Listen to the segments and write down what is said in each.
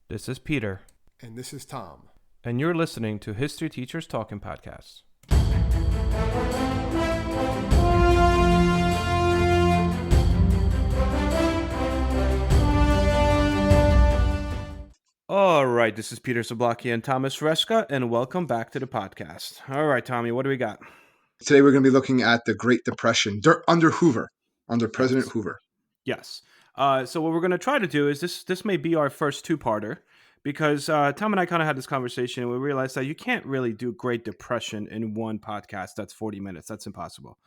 This is Peter. And this is Tom. And you're listening to History Teachers Talking Podcasts. All right, this is Peter Zablocki and Thomas Reska, and welcome back to the podcast. All right, Tommy, what do we got? Today we're going to be looking at the Great Depression under Hoover, under President Hoover. Yes. So what we're going to try to do is this may be our first two-parter, because Tom and I kind of had this conversation and we realized that you can't really do Great Depression in one podcast. That's 40 minutes. That's impossible.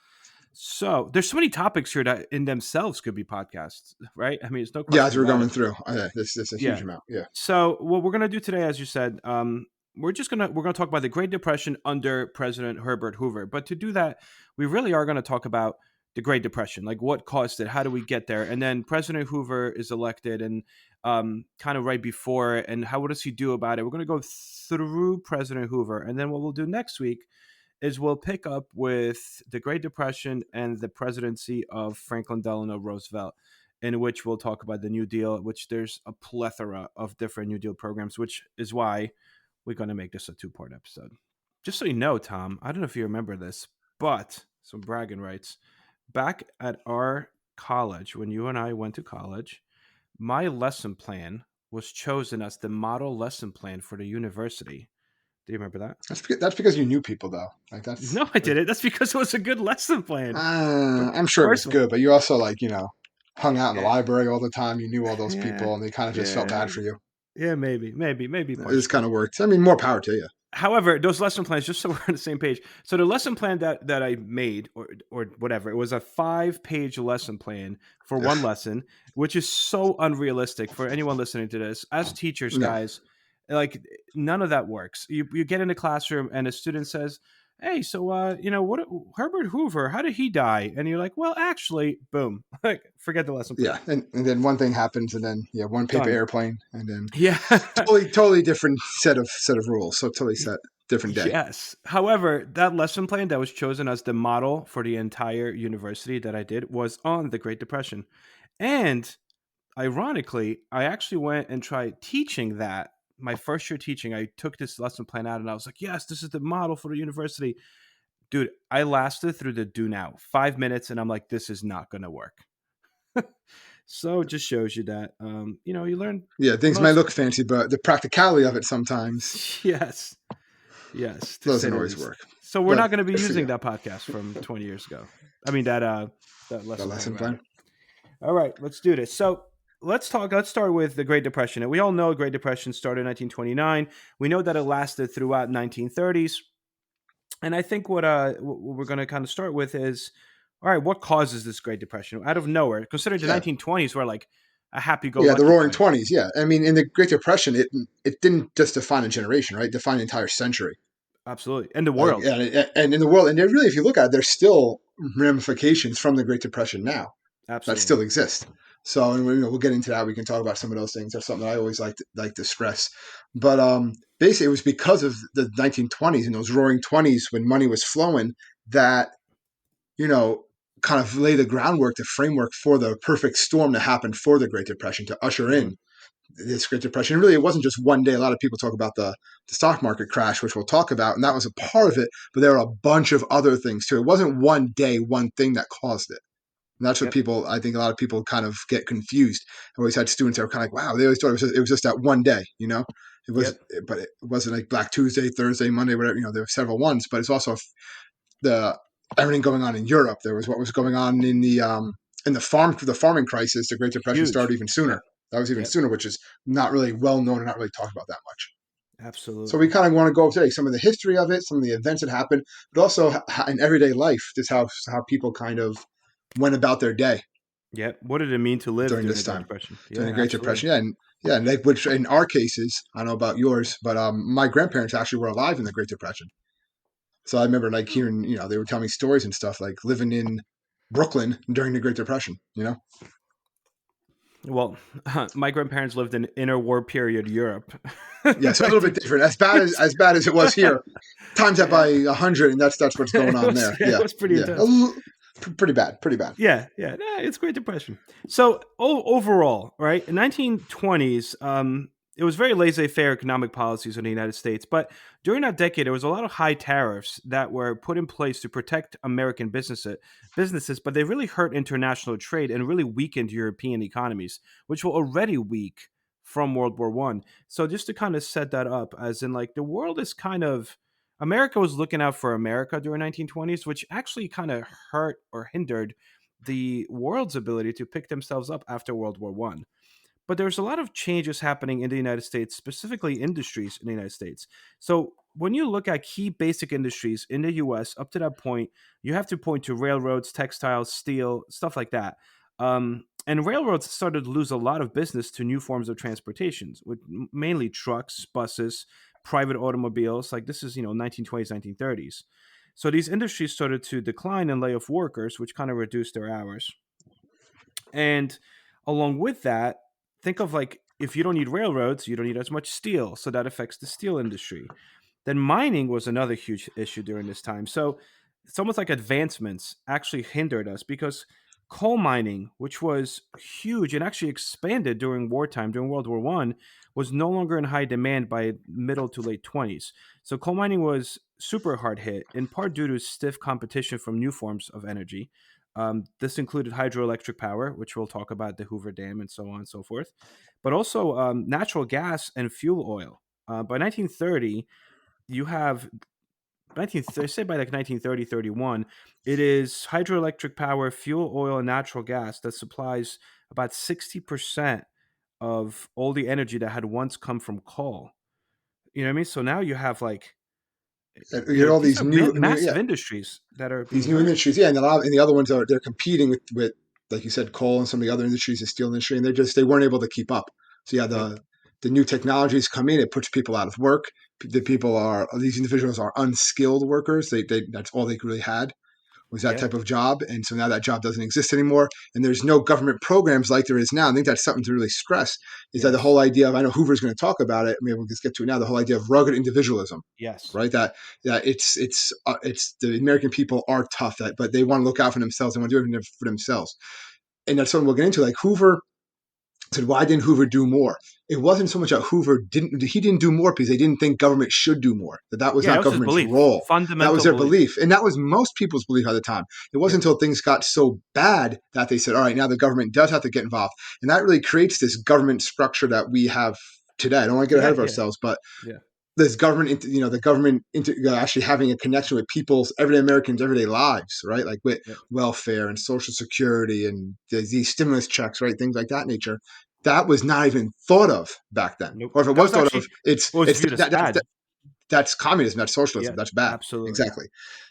So there's so many topics here that in themselves could be podcasts, right? I mean, it's no question. Yeah, as we're going through, it's a huge amount. Yeah. So what we're going to do today, as you said, we're going to talk about the Great Depression under President Herbert Hoover. But to do that, we really are going to talk about the Great Depression, like what caused it, how do we get there, and then President Hoover is elected, and kind of right before, and what does he do about it? We're going to go through President Hoover, and then what we'll do next week is we'll pick up with the Great Depression and the presidency of Franklin Delano Roosevelt, in which we'll talk about the New Deal, which there's a plethora of different New Deal programs, which is why we're going to make this a two-part episode. Just so you know, Tom, I don't know if you remember this, but some bragging rights. Back at our college, when you and I went to college, my lesson plan was chosen as the model lesson plan for the university. Do you remember that? That's because you knew people, though. No, I didn't. That's because it was a good lesson plan. I'm sure it was good, but you also hung out in the library all the time. You knew all those people, and they kind of just felt bad for you. Yeah, maybe. It just kind of worked. I mean, more power to you. However, those lesson plans, just so we're on the same page. So the lesson plan that I made, or whatever, it was a 5-page lesson plan for one lesson, which is so unrealistic for anyone listening to this. As teachers, guys, like none of that works. You get in the classroom and a student says, "Hey, so what Herbert Hoover, how did he die?" And you're like, "Well, actually, boom, like forget the lesson plan." Yeah, and then one thing happens, and then one paper airplane, and then totally different set of rules. So totally different day. Yes. However, that lesson plan that was chosen as the model for the entire university that I did was on the Great Depression, and ironically, I actually went and tried teaching that. My first year teaching, I took this lesson plan out and I was like, yes, this is the model for the university. Dude, I lasted through the do now 5 minutes and I'm like, this is not going to work. So it just shows you that, you learn. Yeah, things might look fancy, but the practicality of it sometimes. Yes. Doesn't always work. So we're not going to be using that podcast from 20 years ago. I mean, that lesson plan. All right, let's do this. So, Let's start with the Great Depression. And we all know the Great Depression started in 1929. We know that it lasted throughout 1930s. And I think what we're going to kind of start with is, all right, what causes this Great Depression? Out of nowhere, considering the 1920s were like a happy-go-lucky. Yeah, the Roaring '20s, yeah. I mean, in the Great Depression, it didn't just define a generation, right? It defined an entire century. Absolutely. And the world. And in the world. And really, if you look at it, there's still ramifications from the Great Depression now. Absolutely. That still exist. So, and we'll get into that. We can talk about some of those things. That's something that I always like to stress. But basically, it was because of the 1920s and those Roaring '20s when money was flowing that, kind of lay the groundwork, the framework for the perfect storm that happened for the Great Depression to usher in this Great Depression. And really, it wasn't just one day. A lot of people talk about the stock market crash, which we'll talk about, and that was a part of it. But there were a bunch of other things too. It wasn't one day, one thing that caused it. And that's what I think a lot of people kind of get confused. I always had students that were kind of like, wow, they always thought it was just that one day, It was, but it wasn't like Black Tuesday, Thursday, Monday, whatever, there were several ones, but it's also everything going on in Europe. There was what was going on in the farming crisis. The Great Depression started even sooner. That was even sooner, which is not really well known and not really talked about that much. Absolutely. So we kind of want to go over today some of the history of it, some of the events that happened, but also in everyday life, just how people kind of went about their day. Yeah. What did it mean to live during this time? During the Great Depression. Yeah. And which in our cases, I don't know about yours, but my grandparents actually were alive in the Great Depression. So I remember hearing, they would tell me stories and stuff like living in Brooklyn during the Great Depression, Well, my grandparents lived in interwar period Europe. Yeah, so a little bit different. As bad as it was here, times that by 100, and that's what's going on there. Yeah, it was pretty intense. Pretty bad. Yeah. It's Great Depression. So overall, right, in 1920s, it was very laissez-faire economic policies in the United States. But during that decade, there was a lot of high tariffs that were put in place to protect American businesses, but they really hurt international trade and really weakened European economies, which were already weak from World War One. So just to kind of set that up, as in like the world is kind of America was looking out for America during 1920s, which actually kind of hurt or hindered the world's ability to pick themselves up after World War One. But there's a lot of changes happening in the United States, specifically industries in the United States. So when you look at key basic industries in the US up to that point, you have to point to railroads, textiles, steel, stuff like that. And railroads started to lose a lot of business to new forms of transportation, with mainly trucks, buses, private automobiles. Like this is, 1920s, 1930s. So these industries started to decline and lay off workers, which kind of reduced their hours. And along with that, think of like if you don't need railroads, you don't need as much steel. So that affects the steel industry. Then mining was another huge issue during this time. So it's almost like advancements actually hindered us because coal mining, which was huge and actually expanded during wartime, during World War One, was no longer in high demand by middle to late 20s. So coal mining was super hard hit, in part due to stiff competition from new forms of energy. This included hydroelectric power, which we'll talk about, the Hoover Dam and so on and so forth, but also natural gas and fuel oil. By 1930, you have say by like 1930, 31, it is hydroelectric power, fuel oil, and natural gas that supplies about 60% of all the energy that had once come from coal. You know what I mean? So now you have like, You get all these these are new, massive industries that are these being new hurt. industries, yeah, and and the other ones are they're competing with like you said, coal and some of the other industries, the steel industry, and they weren't able to keep up. So yeah, Yep. the new technologies come in, it puts people out of work. These individuals are unskilled workers. They that's all they really had was that Yeah. type of job, and so now that job doesn't exist anymore, and there's no government programs like there is now. I think that's something to really stress. Is that the whole Yes. idea of I know Hoover's going to talk about it. Maybe we'll just get to it now. The whole idea of rugged individualism, Yes. right? That it's the American people are tough, but they want to look out for themselves. They want to do everything for themselves, and that's something we'll get into. Like Hoover said, why didn't Hoover do more? It wasn't so much that he didn't do more because they didn't think government should do more. That was Yeah, not that was his government's belief. role. That was Fundamental their belief. belief, and that was most people's belief at the time. It wasn't Yep. until things got so bad that they said, "All right, now the government does have to get involved," and that really creates this government structure that we have today. I don't want to get ahead Yeah, of yeah, ourselves, but yeah, this government, the government actually having a connection with people's everyday Americans' everyday lives, right? Like with yep. welfare and social security and these stimulus checks, right? Things like that nature. That was not even thought of back then, Nope. or if it That was was thought of, actually was viewed as bad. that's communism, that's socialism, Yeah, that's bad. absolutely. Exactly.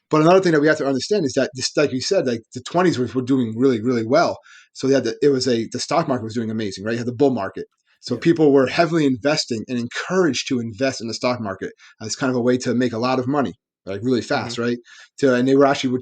But another thing that we have to understand is that, just like you said, like the 20s were doing really, really well. So the stock market was doing amazing, right? You had the bull market. So Yeah. people were heavily investing and encouraged to invest in the stock market as kind of a way to make a lot of money, like really Hmm. fast, right? And they were actually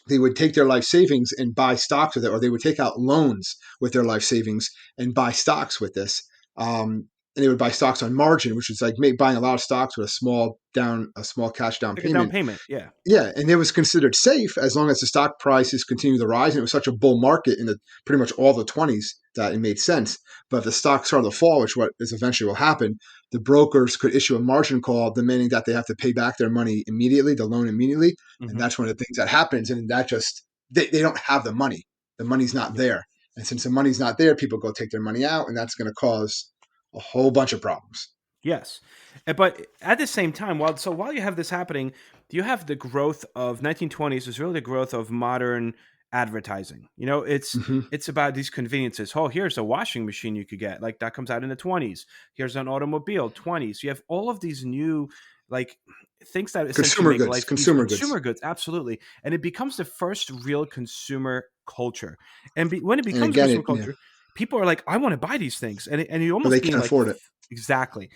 they would take their life savings and buy stocks with it, or they would take out loans with their life savings and buy stocks with this. And they would buy stocks on margin, which is like buying a lot of stocks with a small cash down Like a down payment. payment. Yeah. Yeah, and it was considered safe as long as the stock prices continued to rise. And it was such a bull market in pretty much all the 20s that it made sense. But if the stock started to fall, which what is eventually will happen, the brokers could issue a margin call demanding that they have to pay back their money immediately, the loan immediately. And Hmm. that's one of the things that happens. And that just, they don't have the money. The money's not Yep. there. And since the money's not there, people go take their money out, and that's going to cause a whole bunch of problems. Yes. But at the same time, while you have this happening, you have the growth of 1920s is really the growth of modern advertising. Hmm. It's about these conveniences. Oh, here's a washing machine you could get. Like that comes out in the 20s. Here's an automobile, 20s. You have all of these new like things that essentially Consumer make goods, life easy. consumer goods. Consumer goods, absolutely. And it becomes the first real consumer culture. And when it And becomes a again, consumer culture, people are like, I want to buy these things. And you but they almost being can't like, afford it. exactly.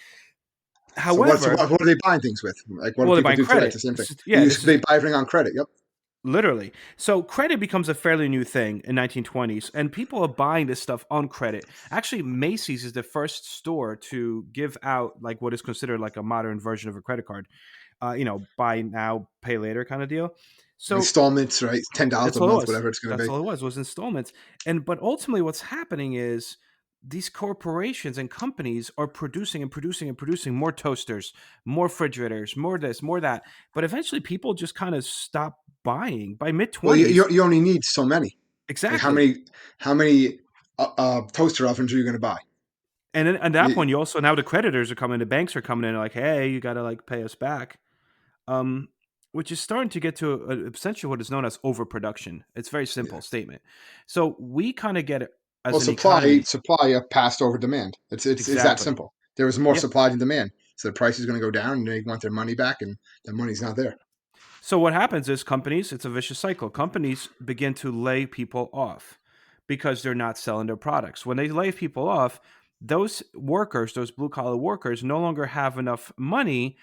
So However, what are they buying things with? Like what do well, they're people buying do today? It's credit. the same thing. Yeah, this They is buy everything on credit. Yep. literally. So credit becomes a fairly new thing in 1920s, and people are buying this stuff on credit. Actually, Macy's is the first store to give out like what is considered like a modern version of a credit card. Buy now, pay later kind of deal. So Installments, right? $10 that's a all it month, was. whatever it's going to That's be. all it was installments. But ultimately, what's happening is these corporations and companies are producing and producing and producing more toasters, more refrigerators, more this, more that. But eventually people just kind of stop buying by mid Well, 20s. you only need so many. Like Exactly. how many toaster ovens are you going to buy? And then at that You, point, you also, now the creditors are coming, the banks are coming in like, hey, you got to like pay us back. Um, which is starting to get to essentially what is known as overproduction. It's a very yeah. simple statement. So we kind of get it Well, as an economy. supply passed over demand. It's that Exactly. simple. There was more Yep. supply than demand, so the price is going to go down, and they want their money back, and the money's not there. So what happens is companies, it's a vicious cycle. Companies begin to lay people off because they're not selling their products. When they lay people off, those workers, those blue collar workers, no longer have enough money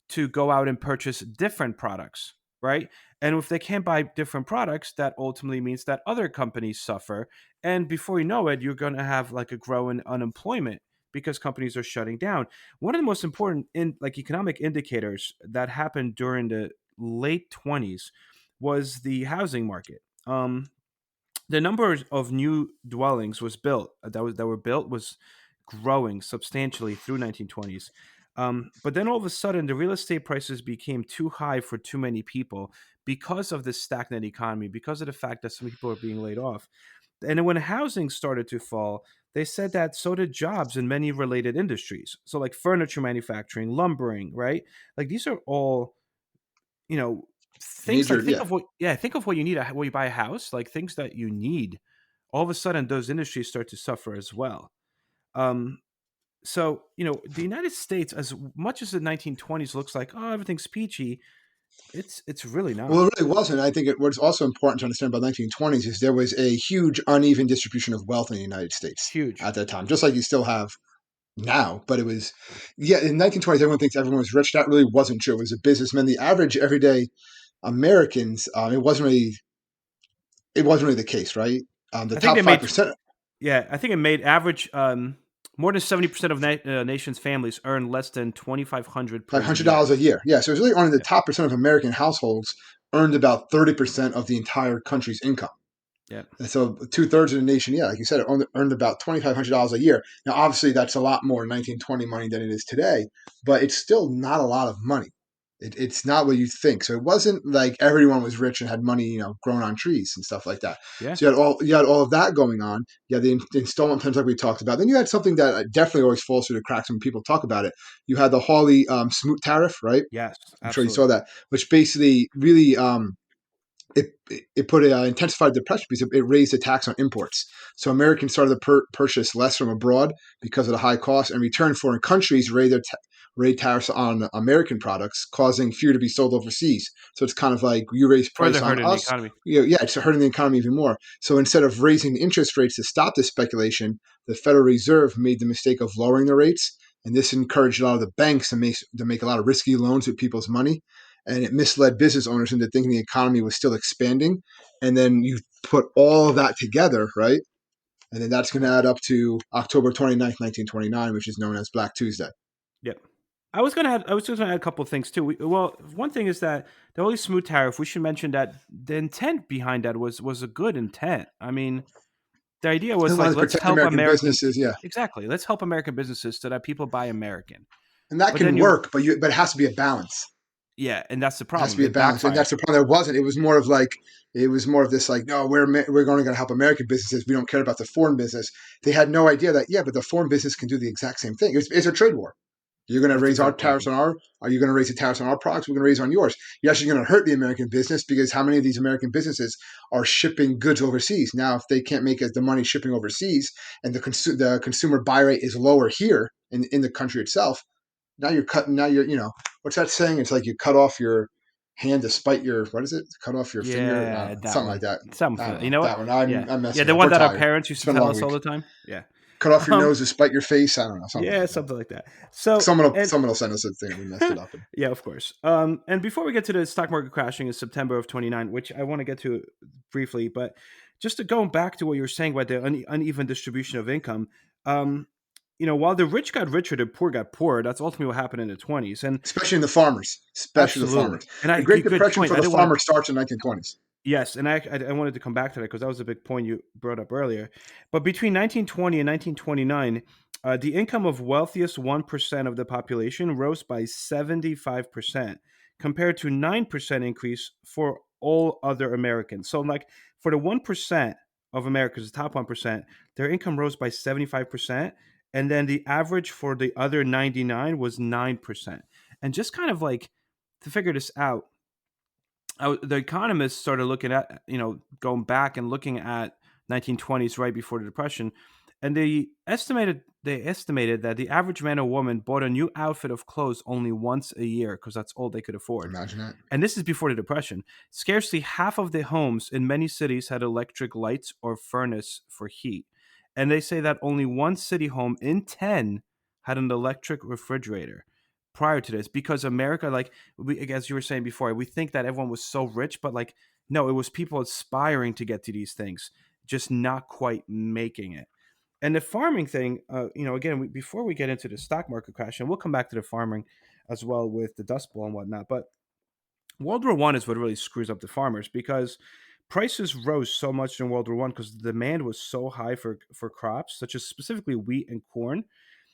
to go out and purchase different products, right? And if they can't buy different products, that ultimately means that other companies suffer. And before you know it, you're going to have like a growing unemployment because companies are shutting down. One of the most important like economic indicators that happened during the late 20s was the housing market. The number of new dwellings was built that were built was growing substantially through 1920s. But then all of a sudden, the real estate prices became too high for too many people because of this stagnant economy, because of the fact that so many people are being laid off. And then when housing started to fall, they said that so did jobs in many related industries. So, like furniture manufacturing, lumbering, right? Like these are all, you know, things Major, like yeah. think of what you need when you buy a house, like things that you need. All of a sudden, those industries start to suffer as well. Um, so, the United States, as much as the 1920s looks like, oh, everything's peachy, it's really Well, not. it really wasn't. I think what's also important to understand about the 1920s is there was a huge uneven distribution of wealth in the United States Huge. at that time, just like you still have now. But it was, yeah, in 1920s, everyone thinks everyone was rich. That really wasn't true. It was a businessman. The average everyday Americans, it wasn't really the case, right? The I think top they made 5%, Yeah, I think it made average more than 70% of nation's families earn less than 2,500 per year. $500 a year. Yeah, so it was really only the Yeah. top percent of American households earned about 30% of the entire country's income. Yeah. And so 2/3 of the nation, yeah, like you said, earned about $2,500 a year. Now, obviously, that's a lot more 1920 money than it is today, but it's still not a lot of money. It's not what you think. So it wasn't like everyone was rich and had money, growing on trees and stuff like that. Yeah. So you had all of that going on. You had the installment plans like we talked about. Then you had something that definitely always falls through the cracks when people talk about it. You had the Hawley Smoot tariff, right? Yes, I'm sure you absolutely. saw that, which basically really it put intensified depression because it raised the tax on imports. So Americans started to purchase less from abroad because of the high cost. In return, foreign countries raised tariffs on American products, causing fewer to be sold overseas. So it's kind of like you raise Further price on hurting the us. economy. Yeah, it's hurting the economy even more. So instead of raising interest rates to stop this speculation, the Federal Reserve made the mistake of lowering the rates, and this encouraged a lot of the banks to make a lot of risky loans with people's money, and it misled business owners into thinking the economy was still expanding. And then you put all of that together, right? And then that's going to add up to October 29th, 1929, which is known as Black Tuesday. Yep. I was just gonna add a couple of things too. Well, one thing is that the only smooth tariff. We should mention that the intent behind that was a good intent. I mean, the idea They was wanted like, to let's protect help American American. businesses, yeah. Exactly. Let's help American businesses so that people buy American. And that But then can work, but it has to be a balance. yeah, and that's the It has to problem. be a It balance, and backfired. that's the problem. There wasn't. It was more of this like, no, we're only going to help American businesses. We don't care about the foreign business. They had no idea that yeah, but the foreign business can do the exact same thing. It's a trade war. You're going to That's a raise our great point. tariffs on our. Are you going to raise the tariffs on our products? We're going to raise on yours. You're actually going to hurt the American business because how many of these American businesses are shipping goods overseas? Now, if they can't make the money shipping overseas, and the consumer buy rate is lower here in the country itself, now you're cutting. Now what's that saying? It's like you cut off your hand to spite your what is it? Cut off your finger, Yeah, that something like one. that. I don't Something. You know know what? that one. Yeah. I'm Yeah, messing the up. one We're that our tired. parents used It's to been a tell long us all week. the time. Yeah. Cut off your Um, nose to spite your face. I don't know, something yeah, like that. something like that. So, Someone will and someone will send us a thing. We messed it up. yeah, of course. And before we get to the stock market crashing in September of 29, which I want to get to briefly, but just to go back to what you were saying about the uneven distribution of income, um, while the rich got richer, the poor got poorer. That's ultimately what happened in the 20s. And Especially in the farmers. Especially the absolutely. farmers. And The Great good Depression point. for I the didn't want to farmer starts in 1920s. Yes, and I wanted to come back to that because that was a big point you brought up earlier. But between 1920 and 1929, the income of wealthiest 1% of the population rose by 75%, compared to 9% increase for all other Americans. So, like for the 1% of Americans, the top 1%, their income rose by 75%, and then the average for the other 99 was 9%. And just kind of like to figure this out, the economists started looking at, going back and looking at 1920s right before the depression, and they estimated that the average man or woman bought a new outfit of clothes only once a year because that's all they could afford. Imagine that. And this is before the depression. Scarcely half of the homes in many cities had electric lights or furnace for heat, and they say that only one city home in 10 had an electric refrigerator prior to this, because America, like, as you were saying before, we think that everyone was so rich, but like, no, it was people aspiring to get to these things, just not quite making it. And the farming thing, again, before we get into the stock market crash, and we'll come back to the farming as well with the Dust Bowl and whatnot, but World War One is what really screws up the farmers, because prices rose so much in World War One because the demand was so high for crops such as specifically wheat and corn.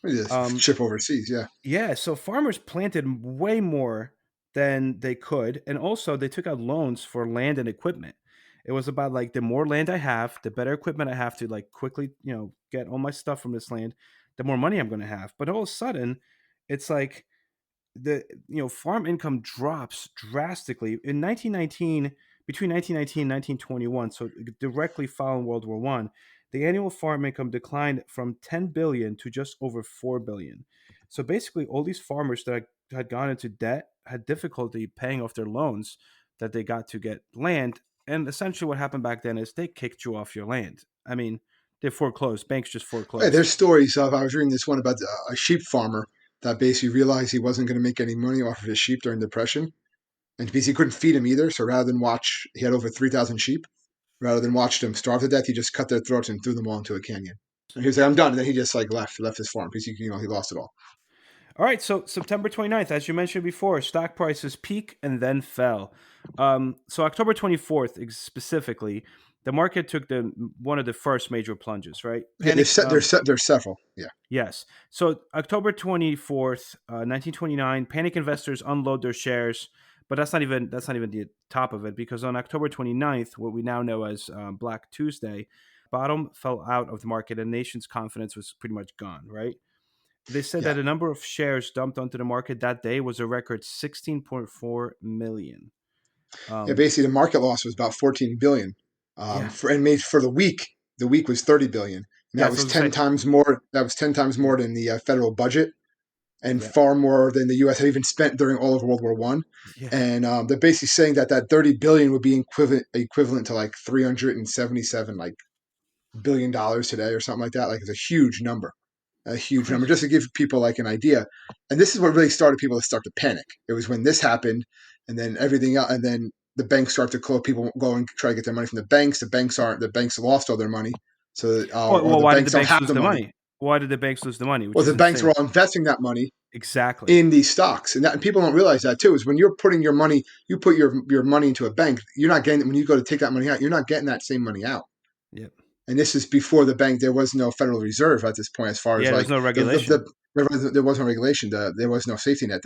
Just Um, ship overseas, yeah. yeah, so farmers planted way more than they could, and also they took out loans for land and equipment. It was about like, the more land I have, the better equipment I have to like quickly, get all my stuff from this land, the more money I'm going to have. But all of a sudden, it's like farm income drops drastically in 1919, between 1919 and 1921, so directly following World War One. The annual farm income declined from 10 billion to just over 4 billion. So basically all these farmers that had gone into debt had difficulty paying off their loans that they got to get land. And essentially what happened back then is they kicked you off your land. I mean, they foreclosed, banks just Hey, foreclosed. there's stories of, I was reading this one about a sheep farmer that basically realized he wasn't going to make any money off of his sheep during the depression, and because he couldn't feed them either, so rather than watch, he had over 3,000 sheep. Rather than watch them starve to death, he just cut their throats and threw them all into a canyon. And he was like, "I'm done." And then he just like left his farm because he lost it all. All right, so September 29th, as you mentioned before, stock prices peak and then fell. So October 24th, specifically, the market took the one of the first major plunges, right? Yeah, Panic. there's several. Yeah, Yes. So October 24th, 1929, panic investors unload their shares, but that's not even the top of it, because on October 29th, what we now know as Black Tuesday, bottom fell out of the market and nation's confidence was pretty much gone, right? They said that yeah. the number of shares dumped onto the market that day was a record 16.4 million. Yeah, Um, basically the market loss was about 14 billion. yeah, And made for the week. The week was 30 billion, and yeah. that So I was was 10 gonna say, times more. That was 10 times yeah, more than the federal budget, and yeah, far more than the U.S. had even spent during all of World War One. yeah. And they're basically saying that that 30 billion would be equivalent to like 377 like $1 billion today or something like that. Like it's a huge number, a huge number, Crazy. just to give people like an idea. And this is what really started people to start to panic. It was when this happened, and then everything else, and then the banks start to close. People go and try to get their money from the banks. The banks lost all their money, so or Well, the why did the banks don't banks have lose the the money. money? Why did the banks lose the money? Which Well, is the banks were insane. all investing that money Exactly. in these stocks, and people don't realize that too. Is when you're putting your money, you put your money into a bank, you're not getting, when you go to take that money out, you're not getting that same money out. Yep. And this is before the bank. There was no Federal Reserve at this point, as far as Yeah, there was like no regulation. there was no regulation. There was no safety net.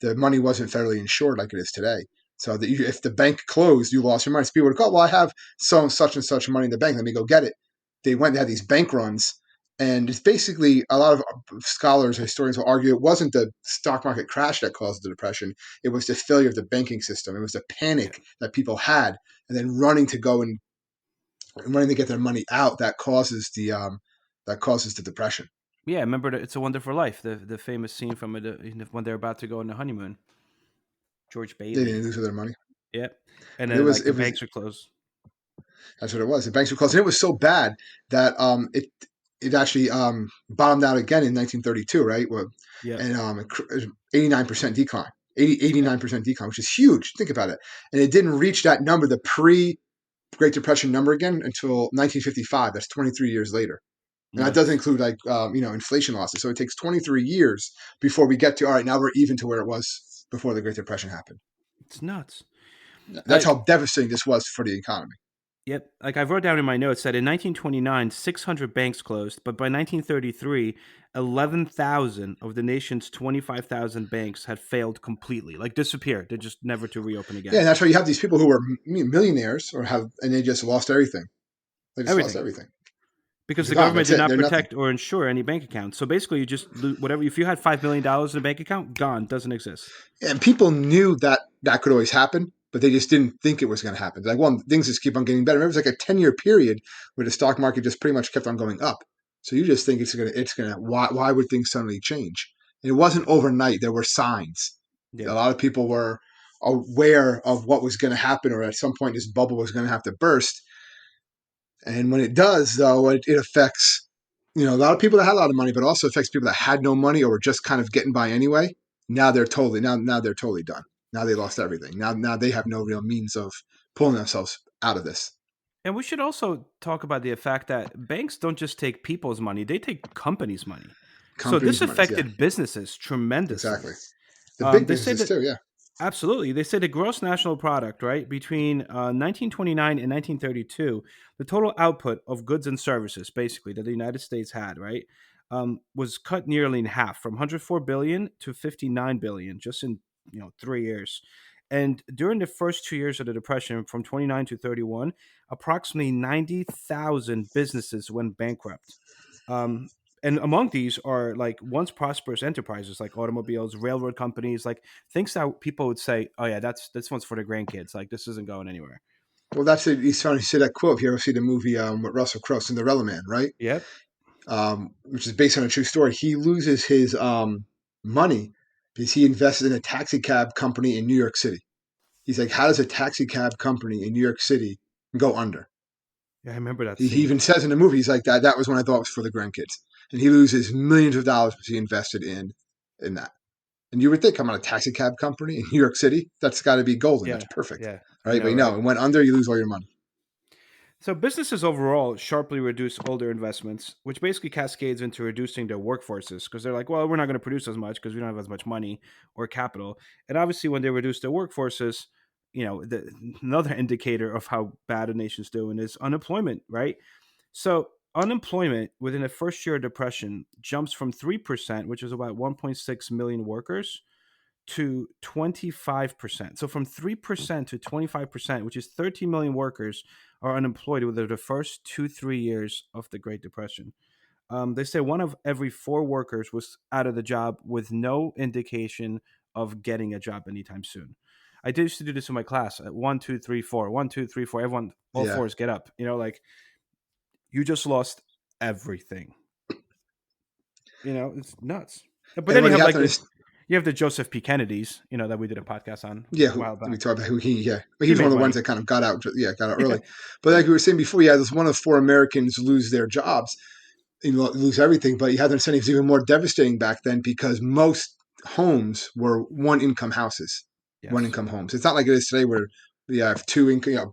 The money wasn't federally insured like it is today. So that if the bank closed, you lost your money. So people would go, "Well, I have so such and such money in the bank. Let me go get it." They had these bank runs, and it's basically, a lot of scholars, historians will argue, it wasn't the stock market crash that caused the depression. It was the failure of the banking system. It was the Yeah. panic that people had, and then running to get their money out, that causes the depression. Yeah, remember It's a Wonderful Life, the famous scene from it, when they're about to go on the honeymoon. George They Bailey. didn't lose their money, Yep. And but it then was like the it was banks are closed. that's what it was. The banks were closed, and it was so bad that it actually bottomed out again in 1932, right? Yep. And 89% decline, 89 Yep. percent decline, which is huge. Think about it, and it didn't reach that number, the pre Great Depression number, again until 1955. That's 23 years later. And that doesn't Nuts. include like inflation losses. So it takes 23 years before we get to, all right, now we're even to where it was before the Great Depression happened. It's nuts. That's Like, how devastating this was for the economy. yep. Like I wrote down in my notes that in 1929, 600 banks closed, but by 1933, 11,000 of the nation's 25,000 banks had failed completely, like disappeared. They're just never to reopen Yeah, again. and that's why you have these people who were millionaires and they just lost everything. They just lost Everything. everything. Because They're the gone. government That's did it. not They're nothing. protect or insure any bank accounts. So basically, you just whatever. If you had $5 million in a bank account, gone, doesn't exist. And people knew that that could always happen, but they just didn't think it was going to happen. Like, well, things just keep on getting better. Remember, it was like a 10-year period where the stock market just pretty much kept on going up. So you just think why would things suddenly change? And it wasn't overnight. There were signs. A Yep. lot of people were aware of what was going to happen, or at some point this bubble was going to have to burst. And when it does, though, it affects, a lot of people that had a lot of money, but also affects people that had no money or were just kind of getting by anyway. Now they're totally done. Now they lost everything. Now they have no real means of pulling themselves out of this. And we should also talk about the fact that banks don't just take people's money; they take companies' money. So this Companies' monies, yeah, affected businesses exactly. tremendously. The big They say businesses that too, yeah. absolutely. They say the gross national product, right, between 1929 and 1932, the total output of goods and services, basically, that the United States had, right, was cut nearly in half, from 104 billion to 59 billion, just in 3 years. And during the first 2 years of the Depression, from 29 to 31, approximately 90,000 businesses went bankrupt. Um, and among these are like once prosperous enterprises like automobiles, railroad companies, like things that people would say, "Oh yeah, that's this one's for the grandkids. Like this isn't going anywhere." Well, that's it. He's trying to say that quote. If you ever see the movie with Russell Crowe, Cinderella Man, right? Yep. Which is based on a true story. He loses his money because he invested in a taxi cab company in New York City. He's like, how does a taxi cab company in New York City go under? Yeah, I remember that He scene. even says in the movie, he's like, that was when I thought it was for the grandkids. And he loses millions of dollars because he invested in that. And you would think, I'm on a taxi cab company in New York City. That's got to be golden. That's Yeah, perfect. yeah, I Right. know, But right? no, it went under, you lose all your money. So businesses overall sharply reduce all their investments, which basically cascades into reducing their workforces because they're like, well, we're not going to produce as much because we don't have as much money or capital. And obviously, when they reduce their workforces, another indicator of how bad a nation's doing is unemployment, right? So unemployment within the first year of depression jumps from 3%, which is about 1.6 million workers, to 25%. So from 3% to 25%, which is 13 million workers, are unemployed within the first 2, 3 years of the Great Depression. They say one of every four workers was out of the job with no indication of getting a job anytime soon. I did used to do this in my class. One, two, three, four. 1, 2, 3, 4. Everyone, all Yeah. fours get up. Like you just lost everything. It's nuts. But And then you what you have have like to the understand, you have the Joseph P. Kennedys, that we did a podcast on yeah, a while we back. talked about who yeah. But he He was one made of the ones money. that kind of got out, yeah, got out Yeah, early. But like we were saying before, yeah, there's one of four Americans lose their jobs, lose everything. But you have to understand it was even more devastating back then because most homes were one income houses, one yes, income homes. It's not like it is today where you have two income,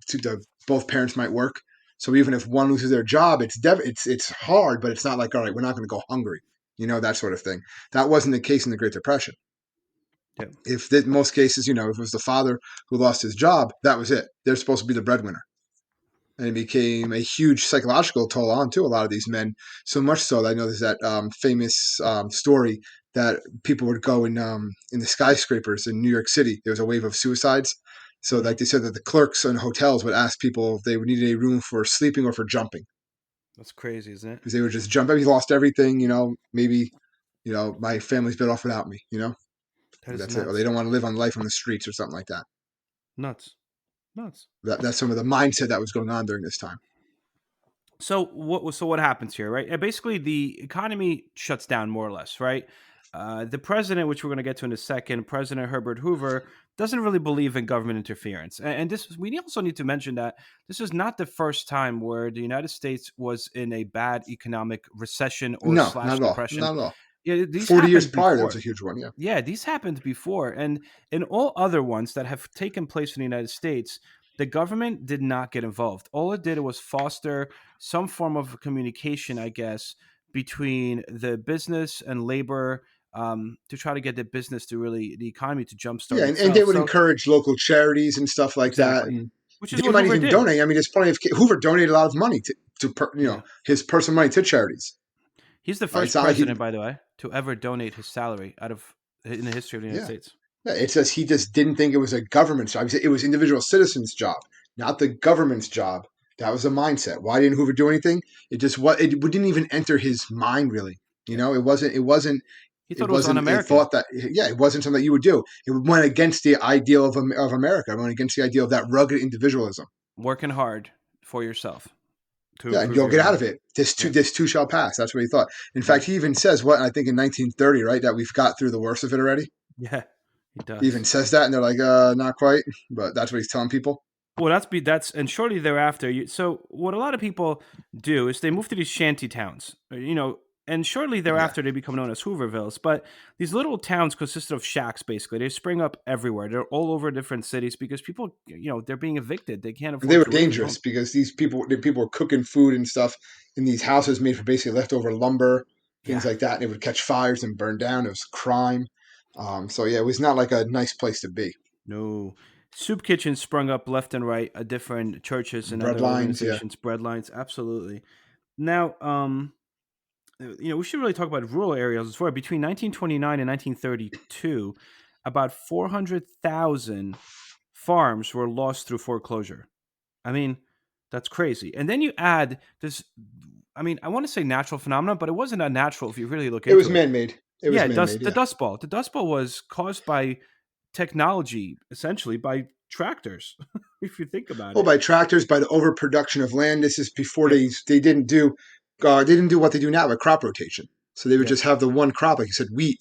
both parents might work. So even if one loses their job, it's hard, but it's not like, all right, we're not going to go hungry, that sort of thing. That wasn't the case in the Great Depression. yeah, If in most cases, if it was the father who lost his job, that was it. They're supposed to be the breadwinner. And it became a huge psychological toll on to a lot of these men. So much so that I know there's that famous story that people would go in the skyscrapers in New York City. There was a wave of suicides. So hmm like they said that the clerks in hotels would ask people if they would need a room for sleeping or for jumping that's crazy, isn't it? because they would just jump. He lost everything, maybe, my family's better off without me. That is That's it. Or they nuts, don't want to live on life on the streets or something like that. nuts, nuts. That's some of the mindset that was going on during this time. So what happens here, right? Basically, the economy shuts down more or less, right? The president, which we're going to get to in a second, President Herbert Hoover, doesn't really believe in government interference, and this we also need to mention that this is not the first time where the United States was in a bad economic recession or No, slash not at all. depression. Not at all. Yeah, these 40 years happened prior, there was before. a huge one. Yeah. Yeah, these happened before. And in all other ones that have taken place in the United States, the government did not get involved. All it did was foster some form of communication, I guess, between the business and labor to try to get the economy to jumpstart Yeah, and they itself. would So encourage local charities and stuff like that, exactly, and which is they what might Hoover even did. donate. I mean, there's plenty of Hoover donated a lot of money Yeah, his personal money to charities. he's the It's first not like president, by the way, to ever donate his salary out of in the history of the United yeah. States. Yeah, it says he just didn't think it was a government's job. He said it was individual citizens' job, not the government's job. That was the mindset. Why didn't Hoover do anything? It just what it didn't even enter his mind really. You Yeah, know, he it thought it was wasn't a un-American. thought that yeah, it wasn't something that you would do. It went against the ideal of America. It went against the ideal of that rugged individualism. Working hard for yourself to Yeah, and improve you'll your get out own. of it. Yeah, This too shall pass. That's what he thought. In yeah, fact, he even says what I think in 1930, right, that we've got through the worst of it already. yeah. He He even does. says that, and they're like, not quite, but that's what he's telling people. Well, that's and shortly thereafter. So what a lot of people do is they move to these shanty towns, and shortly Yeah, thereafter they become known as Hoovervilles. But these little towns consisted of shacks. Basically, they spring up everywhere. They're all over different cities because people, they're being evicted. They can't and they afford were to live. They dangerous don't. because the people were cooking food and stuff in these houses made from basically leftover lumber, things Yeah, like that, and it would catch fires and burn down. It was crime. So yeah, it was not like a nice place to be. no. Soup kitchens sprung up left and right at different churches and other Breadlines, yeah, organizations. Bread lines, absolutely. Now, we should really talk about rural areas as well. Between 1929 and 1932, about 400,000 farms were lost through foreclosure. I mean, that's crazy. And then you add this. I mean, I want to say natural phenomenon, but it wasn't unnatural if you really look it was into it. man made. It was Yeah, man made. the Yeah. Dust Bowl. The Dust Bowl was caused by technology, essentially by tractors. If you think about Oh, it. by tractors, by the overproduction of land. This is before Yep. they didn't do what they do now with crop rotation. So they would Yep. just have the one crop, like you said, wheat.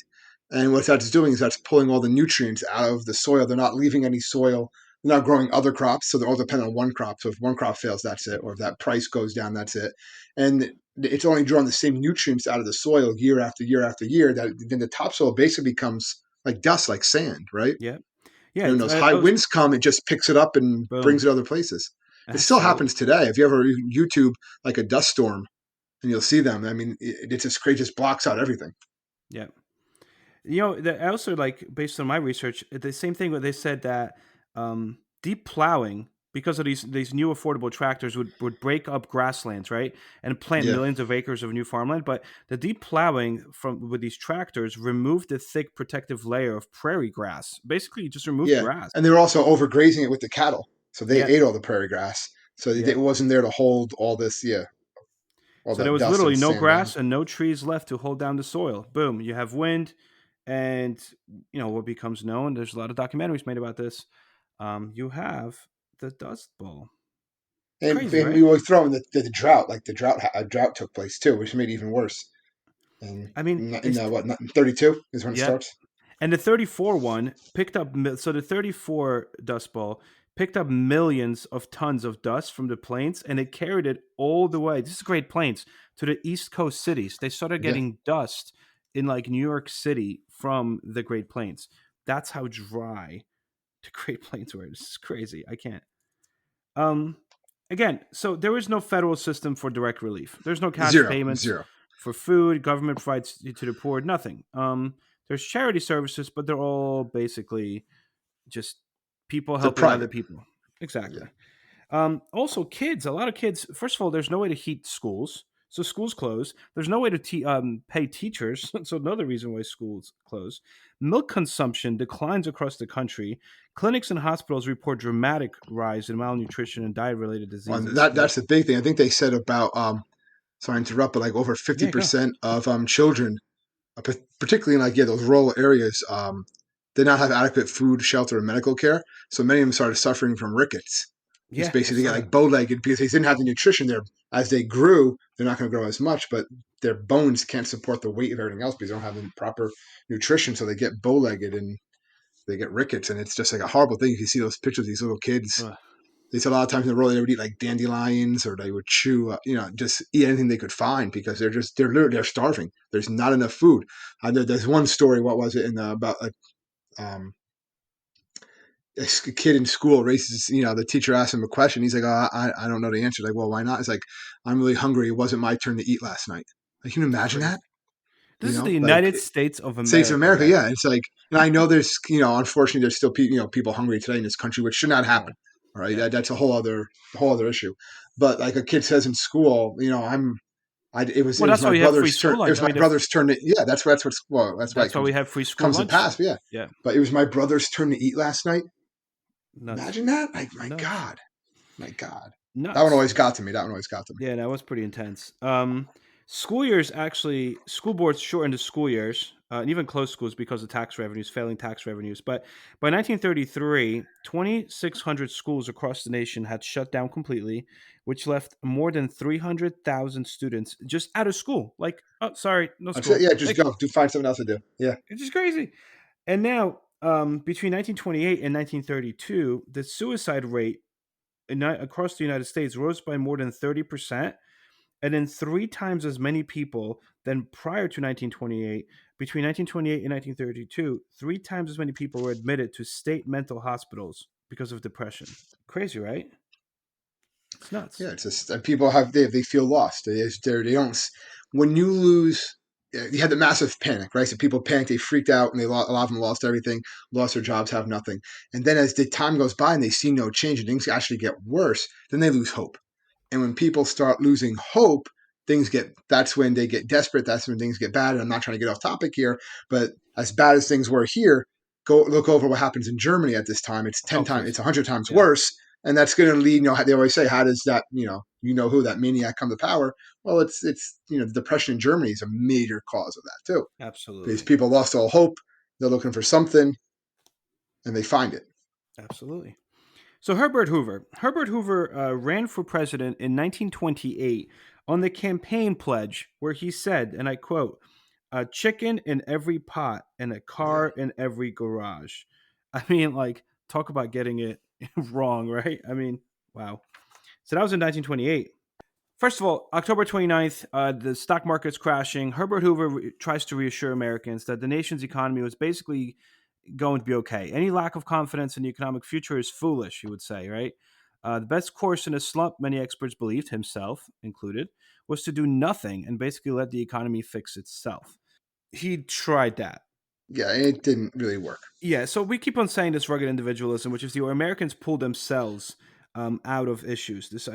And what that's doing is that's pulling all the nutrients out of the soil. They're not leaving any soil. They're not growing other crops, so they're all dependent on one crop. So if one crop fails, that's it. Or if that price goes down, that's it. And it's only drawing the same nutrients out of the soil year after year after year that then the topsoil basically becomes like dust, like sand, right? Yep. Yeah. And when those high winds come, it just picks it up and Boom. brings it other places. It still happens Absolutely. today. If you ever YouTube like a dust storm, and you'll see them. I mean, it's just crazy. Just blocks out everything. Yeah. I also like based on my research, the same thing where they said that deep plowing because of these new affordable tractors would break up grasslands, right, and plant Yeah, millions of acres of new farmland. But the deep plowing from with these tractors removed the thick protective layer of prairie grass. Basically, you just removed yeah. grass. And they were also overgrazing it with the cattle, so they Yep, ate all the prairie grass. So it yep. wasn't there to hold all this, yeah, all So there that was dust literally and no sand down. grass and no trees left to hold down the soil. Boom, you have wind, and what becomes known. There's a lot of documentaries made about this. You have the Dust Bowl. Crazy, And we right? were throwing the drought, like a drought took place too, which made it even worse. And I mean, in what 32 is when it yeah. starts. And the 34 one picked up, so the 34 Dust Bowl picked up millions of tons of dust from the plains and it carried it all the way. This is Great Plains to the East Coast cities. They started Yeah, getting dust in like New York City from the Great Plains. That's how dry the Great Plains were. This is crazy. I can't. Um, Again, so there is no federal system for direct relief. There's no cash zero, payments zero. for food. Government provides to the poor. Nothing. There's charity services, but they're all basically just people They're helping other private. people. Yeah, Exactly. Also, kids. A lot of kids. First of all, there's no way to heat schools, so schools close. There's no way to pay teachers, so another reason why schools close. Milk consumption declines across the country. Clinics and hospitals report dramatic rise in malnutrition and diet-related well, diseases. that's the big thing. I think they said about sorry to interrupt, but like over fifty Yeah, go. percent of children particularly in like yeah those rural areas, did not have adequate food, shelter, and medical care. So many of them started suffering from rickets. Just Yeah, I basically they saw got like that. bow-legged because they didn't have the nutrition there. As they grew, they're not going to grow as much, but their bones can't support the weight of everything else because they don't have the proper nutrition. So they get bow-legged and they get rickets, and it's just like a horrible thing. If you see those pictures of these little kids, Ugh, they said a lot of times in the rural they would eat like dandelions or they would chew, just eat anything they could find because they're starving. There's not enough food. There's one story. What was it in about um, a kid in school raises, the teacher asked him a question. He's like, oh, I don't know the answer. Like, well, why not? It's like, I'm really hungry. It wasn't my turn to eat last night. Like, can you imagine crazy. that? This is the like United States of States of America, America. guys. Yeah, it's like, and I know there's, unfortunately, there's still people hungry today in this country, which should not Yeah. happen. All right, Yeah. that's a whole other issue. But like a kid says in school, Well, it was that's why my we have free brother's turn. school It lunch. was I my mean, if brother's turn to, yeah. That's why it that's why we have free school comes to lunch pass. still. Yeah, Yeah. but it was my brother's turn to eat last night. Nuts. Imagine that. Like, Nuts. my God, that one Nuts. always got to me. That one always got to me. Yeah, that was pretty intense. School years actually, school boards shortened the school years, and even closed schools because of tax revenues, failing tax revenues. But by 1933, 2,600 schools across the nation had shut down completely, which left more than 300,000 students just out of school. Like, oh, sorry, no I'm saying, school. yeah, just Like, go, do find something else to do. Yeah, it's just crazy. And now, between 1928 and 1932, the suicide rate across the United States rose by more than 30%, and then three times as many people than prior to 1928. Between 1928 and 1932, three times as many people were admitted to state mental hospitals because of depression. Crazy, right? It's nuts. yeah. It's just people they feel lost. They don't. When you lose, you had the massive panic, right? So people panicked, they freaked out, and a lot of them lost everything, lost their jobs, have nothing. And then as the time goes by and they see no change and things actually get worse, then they lose hope. And when people start losing hope, that's when they get desperate. That's when things get bad. And I'm not trying to get off topic here, but as bad as things were here, go look over what happens in Germany at this time. It's Oh, 10 times, please. it's 100 times Yeah, worse. And that's going to lead, they always say, how does that, who, that maniac come to power? Well, the depression in Germany is a major cause of that too, because absolutely. people lost all hope. They're looking for something and they find it. Absolutely. So Herbert Hoover ran for president in 1928 on the campaign pledge where he said, and I quote, "A chicken in every pot and a Yeah. car in every garage." I mean, like, talk about getting it wrong, right? I mean, wow. So that was in 1928. First of all, October 29th, the stock market's crashing. Herbert Hoover tries to reassure Americans that the nation's economy was basically going to be okay. Any lack of confidence in the economic future is foolish, he would say, right? The best course in a slump, many experts believed, himself included, was to do nothing and basically let the economy fix itself. He tried that. Yeah. It didn't really work. Yeah, so we keep on saying this rugged individualism, which is the Americans pull themselves out of issues. This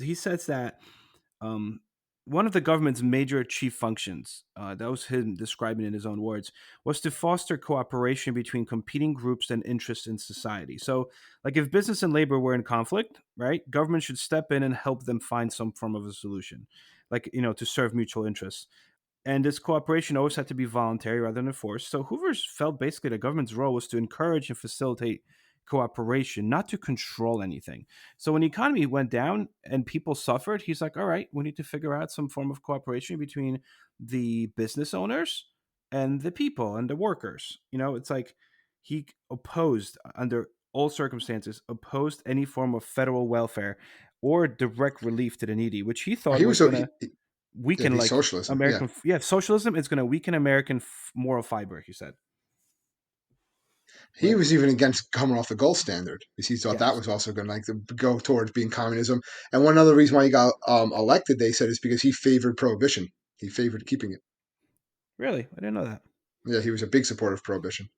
he says that um, one of the government's major chief functions, that was him describing it in his own words, was to foster cooperation between competing groups and interests in society. So, like if business and labor were in conflict, right, government should step in and help them find some form of a solution, like, to serve mutual interests. And this cooperation always had to be voluntary rather than forced. So Hoover's felt basically the government's role was to encourage and facilitate cooperation, not to control anything. So when the economy went down and people suffered, he's like, all right, we need to figure out some form of cooperation between the business owners and the people and the workers. It's like he opposed, under all circumstances, opposed any form of federal welfare or direct relief to the needy, which he thought He was was, going to yeah, weaken, the like, socialism. Yeah. American, yeah, socialism is going to weaken American moral fiber, he said. He Right. was even against coming off the gold standard because he thought that Yes. was also going to like to go towards being communism. And one other reason why he got elected, they said, is because he favored prohibition. He favored keeping it. Really? I didn't know that. Yeah, he was a big supporter of prohibition,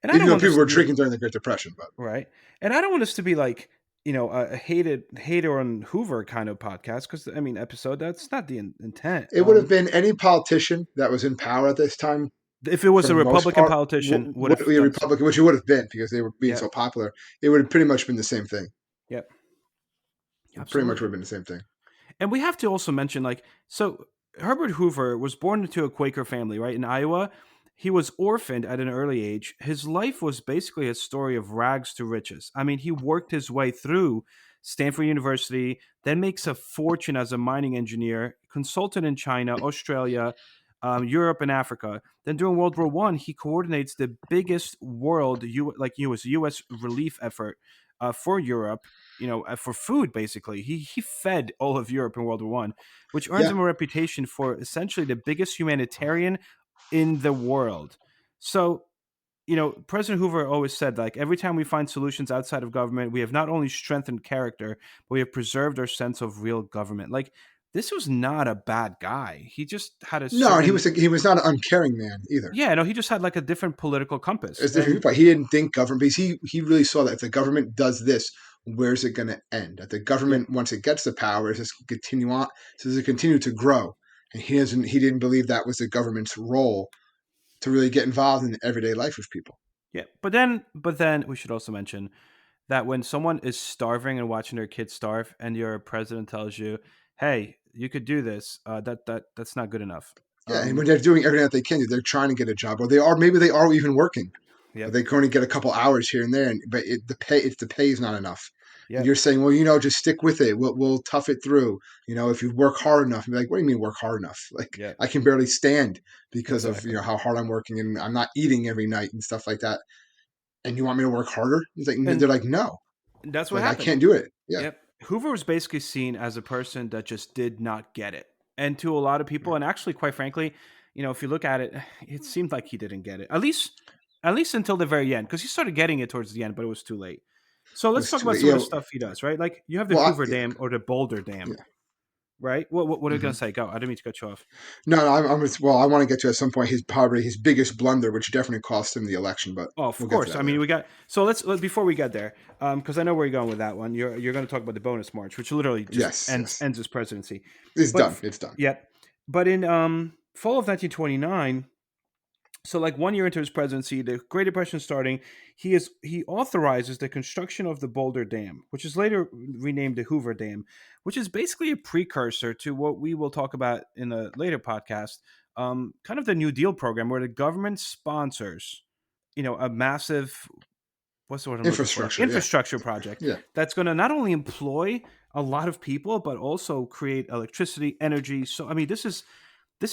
And I even don't though want people this to were be drinking during the Great Depression. But right. And I don't want this to be like, a hater on Hoover kind of podcast, because I mean, episode, that's not the intent. it would have been any politician that was in power at this time, If it for was a the most Republican part, politician, would would have be a done so. Republican, which it would have been because they were being Yep. so popular. It would have pretty much been the same thing. Yep. It pretty much would Absolutely. have been the same thing. And we have to also mention, like, so Herbert Hoover was born into a Quaker family, right, in Iowa. He was orphaned at an early age. His life was basically a story of rags to riches. I mean, he worked his way through Stanford University, then makes a fortune as a mining engineer, consultant in China, Australia, Europe, and Africa. Then during World War One, he coordinates the biggest U.S. relief effort for Europe, for food. Basically, he fed all of Europe in World War One, which earns Yeah, him a reputation for essentially the biggest humanitarian in the world. So, President Hoover always said, like, every time we find solutions outside of government, we have not only strengthened character, but we have preserved our sense of real government. Like, this was not a bad guy. He just had a No, and certain he was not an uncaring man either. yeah, no, he just had like a different political compass. It's different And viewpoint. He didn't think government because he really saw that if the government does this, where's it going to end? That the yep. government, once it gets the power, is just continue on, so does it continue to grow? And he didn't believe that was the government's role to really get involved in the everyday life of people. Yeah. But then we should also mention that when someone is starving and watching their kids starve and your president tells you, "Hey, you could do this," that's not good enough. Yeah, and when they're doing everything that they can do, they're trying to get a job, or maybe they are even working, but Yep. they can only get a couple hours here and there. But the pay is not enough. And Yep. you're saying, well, just stick with it. We'll tough it through. If you work hard enough, you're like, what do you mean work hard enough? Like Yep. I can barely stand because of Exactly. how hard I'm working and I'm not eating every night and stuff like that. And you want me to work harder? He's like, And they're like, no, that's what like I happened. can't do it. Yeah, Yep. Hoover was basically seen as a person that just did not get it. And to a lot of people, and actually, quite frankly, if you look at it, it seemed like he didn't get it. At least until the very end, because he started getting it towards the end, but it was too late. So let's was talk too about late. some of the stuff he does, right? Like you have the Well, Hoover Dam or the Boulder yeah. Dam, right? What are you gonna Mhm. say? Go. I didn't mean to cut you off. No, well, I want to get to at some point his biggest blunder, which definitely cost him the election, but Oh, of we'll get to course. I that mean, later. we got so let's before we get there, because I know where you're going with that one. You're going to talk about the bonus march, which literally just Yes, ends yes, ends his presidency. it's But done. It's done. yeah, but in fall of 1929, so like 1 year into his presidency, the Great Depression starting, he authorizes the construction of the Boulder Dam, which is later renamed the Hoover Dam, which is basically a precursor to what we will talk about in a later podcast, kind of the New Deal program, where the government sponsors, a massive what's the word I'm looking for? Like Infrastructure. Yeah, infrastructure project yeah. that's going to not only employ a lot of people, but also create electricity, energy. So I mean, this is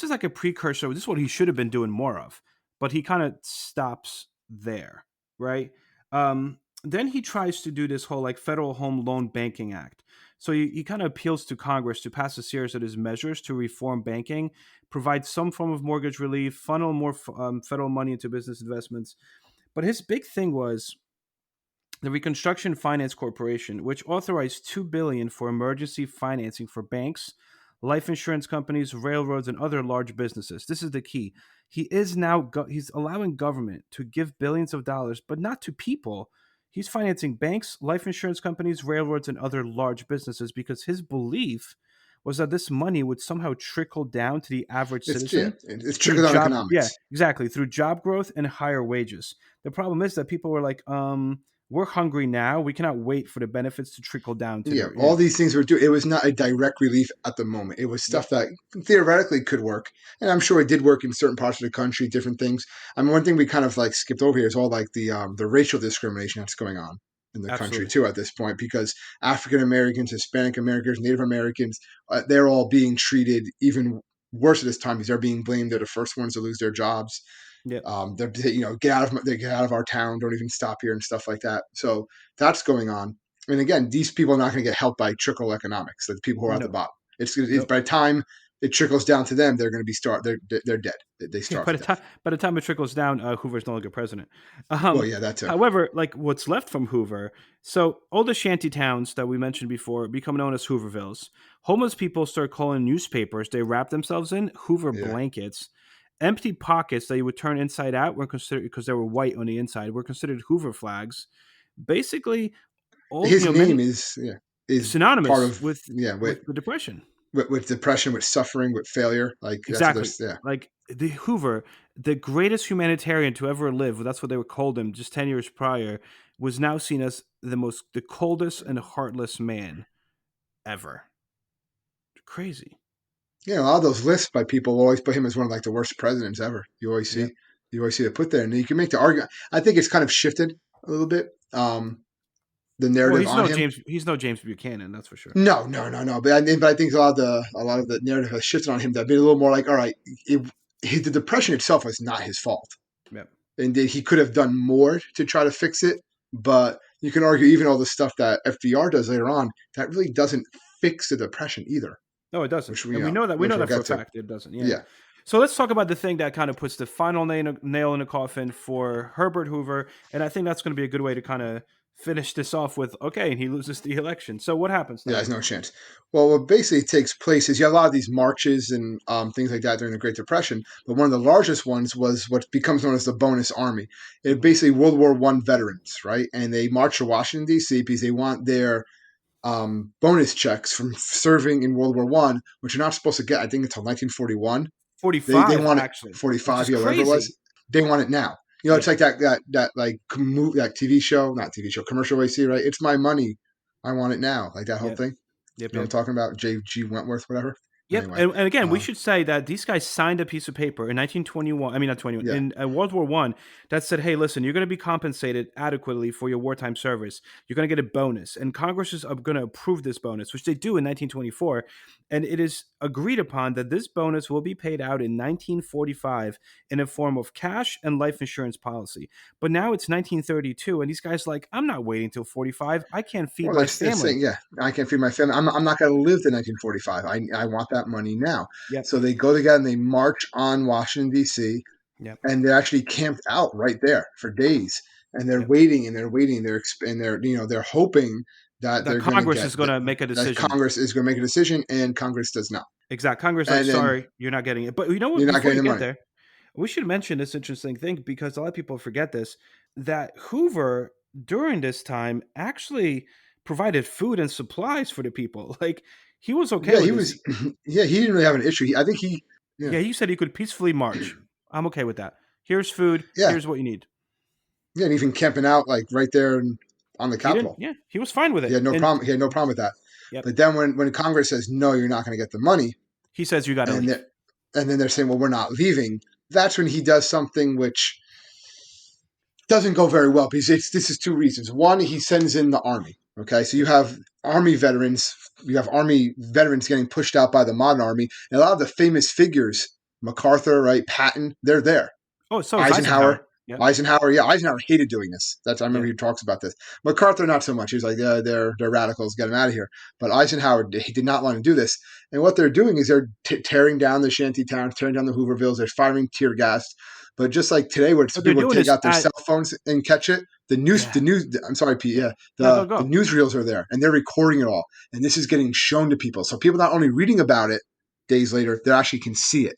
like a precursor. This is what he should have been doing more of, but he kind of stops there, right? Then he tries to do this whole like Federal Home Loan Banking Act. So he kind of appeals to Congress to pass a series of his measures to reform banking, provide some form of mortgage relief, funnel more federal money into business investments. But his big thing was the Reconstruction Finance Corporation, which authorized $2 billion for emergency financing for banks, life insurance companies, railroads, and other large businesses. This is the key. He's allowing government to give billions of dollars, but not to people. He's financing banks, life insurance companies, railroads, and other large businesses because his belief was that this money would somehow trickle down to the average citizen It's through trickle down yeah, economics. exactly, through job growth and higher wages. The problem is that people were like, we're hungry now. We cannot wait for the benefits to trickle down to Yeah, their, all these things were doing. It was not a direct relief at the moment. It was yep, stuff that theoretically could work, and I'm sure it did work in certain parts of the country. Different things. I mean, one thing we kind of like skipped over here is all like the racial discrimination that's going on in the country absolutely, too at this point, because African Americans, Hispanic Americans, Native Americans, they're all being treated even worse at this time because they're being blamed. They're the first ones to lose their jobs. yep, They're they get out of our town, don't even stop here and stuff like that. So that's going on. And again, these people are not going to get helped by trickle economics. The people who are at the no, bottom. It's nope. by the time it trickles down to them, they're going to be they're dead. They Yeah, starve to death. by the time it trickles down, Hoover's no longer president. Well, yeah, that too. However, like what's left from Hoover, so all the shanty towns that we mentioned before become known as Hoovervilles. Homeless people start calling newspapers they wrap themselves in Hoover Yeah, blankets. Empty pockets that you would turn inside out were considered because they were white on the inside were considered Hoover flags. Basically, all his many name is part synonymous of with yeah the depression. with depression, with suffering, with failure. Like that's what Exactly. there's yeah. Like the Hoover, the greatest humanitarian to ever live, that's what they were called him just 10 years prior, was now seen as the coldest and heartless man ever. Crazy. Yeah, a lot of those lists by people will always put him as one of like the worst presidents ever. Yep. You always see it put there, and you can make the argument. I think it's kind of shifted a little bit. The Well, narrative on him. He's no James Buchanan, that's for sure. No. But I think a lot of the narrative has shifted on him. That been a little more like, all right, the depression itself was not his fault, Yep. and he could have done more to try to fix it. But you can argue even all the stuff that FDR does later on that really doesn't fix the depression either, No, it doesn't. which And we know we'll that for a get to. fact it doesn't. Yeah. Yeah. So let's talk about the thing that kind of puts the final nail in the coffin for Herbert Hoover, and I think that's going to be a good way to kind of finish this off with okay, and he loses the election. So what happens Yeah, now? there's no chance. Well, what basically takes place is you have a lot of these marches and things like that during the Great Depression. But one of the largest ones was what becomes known as the Bonus Army. It Hmm. basically World War One veterans, right? And they march to Washington D.C. because they want their bonus checks from serving in World War One, which you're not supposed to get. I think until 1941. They 45 want it actually, which 45, is yeah, whatever it was. crazy. They want it now. Yeah, It's like that like movie, that TV show, not TV show, commercial we see, right? It's my money. I want it now. Like that whole yep, thing. yep, You know what I'm yep. talking about? J.G. Wentworth, whatever. Yep, Anyway, and again, we uh, should say that these guys signed a piece of paper in 1921. I mean, not 21 yeah. in World War One that said, "Hey, listen, you're going to be compensated adequately for your wartime service. You're going to get a bonus, and Congress is going to approve this bonus, which they do in 1924, and it is agreed upon that this bonus will be paid out in 1945 in a form of cash and life insurance policy. But now it's 1932, and these guys are like, I'm not waiting till 45. I can't feed Well, my they're saying, family. yeah, I can't feed my family. I'm not going to live to 1945. I want that money now. Yep, So they go together and they march on Washington, D.C., yep, and they're actually camped out right there for days. And they're yep. waiting and they're waiting. They're hoping that That they're going to Congress get is going to make a that decision. Congress is going to make a decision, and Congress does not. Exact. Congress like, And then sorry, you're not getting it. But you know what? you're not Before getting you the get money. there, we should mention this interesting thing because a lot of people forget this that Hoover during this time actually provided food and supplies for the people. Like he was okay Yeah, with he this. was. Yeah, he didn't really have an issue. I think he. Yeah, Yeah, he said he could peacefully march. I'm okay with that. Here's food. yeah, Here's what you need. yeah. And even camping out like right there on the He didn't. Capitol. Yeah, he was fine with He it. had no And problem. He had no problem with that. yep, But then when Congress says no, you're not going to get the money, he says you got to and leave. then they're saying, well, we're not leaving. That's when he does something which doesn't go very well because this is two reasons. One, he sends in the army. Okay, so you Yep. have army veterans. You have army veterans getting pushed out by the modern army, and a lot of the famous figures, MacArthur, right, Patton, they're there. Oh, so is Eisenhower. Eisenhower. Yep. Eisenhower, yeah, Eisenhower hated doing this. That's I remember Yep. he talks about this. MacArthur, not so much. He's like, yeah, they're radicals, get them out of here. But Eisenhower, he did not want to do this. And what they're doing is they're tearing down the shanty towns, tearing down the Hoovervilles. They're firing tear gas. But just like today, where But they're people would doing take this out their at cell phones and catch it, yeah. I'm sorry, Pete. Yeah, No, go the go. newsreels are there, and they're recording it all, and this is getting shown to people. So people not only reading about it days later, they actually can see it.